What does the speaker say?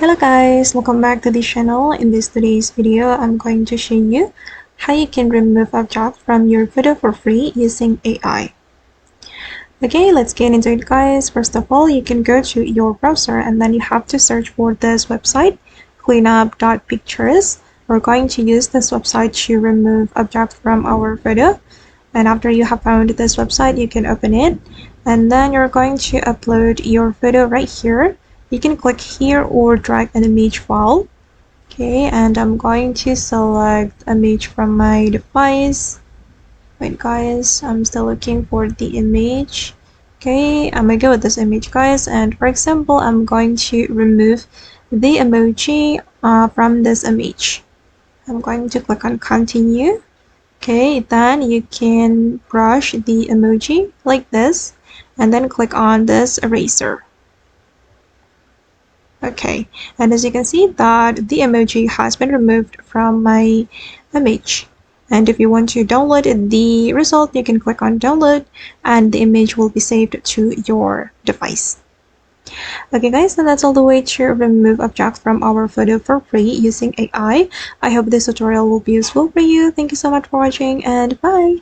Hello guys, welcome back to the channel. In today's video, I'm going to show you how you can remove objects from your photo for free using AI. Okay, let's get into it guys. First of all, you can go to your browser and then you have to search for this website, cleanup.pictures. We're going to use this website to remove objects from our photo. And after you have found this website, you can open it and then you're going to upload your photo right here. You can click here or drag an image file. Okay, and I'm going to select image from my device. Wait guys, I'm still looking for the image. Okay, I'm gonna go with this image guys, and for example, I'm going to remove the emoji from this image. I'm going to click on continue. Okay, then you can brush the emoji like this and then click on this eraser. Okay, and as you can see that the emoji has been removed from my image. And if you want to download the result, you can click on download and the image will be saved to your device. Okay guys, and that's all the way to remove objects from our photo for free using AI. I hope this tutorial will be useful for you. Thank you so much for watching and bye!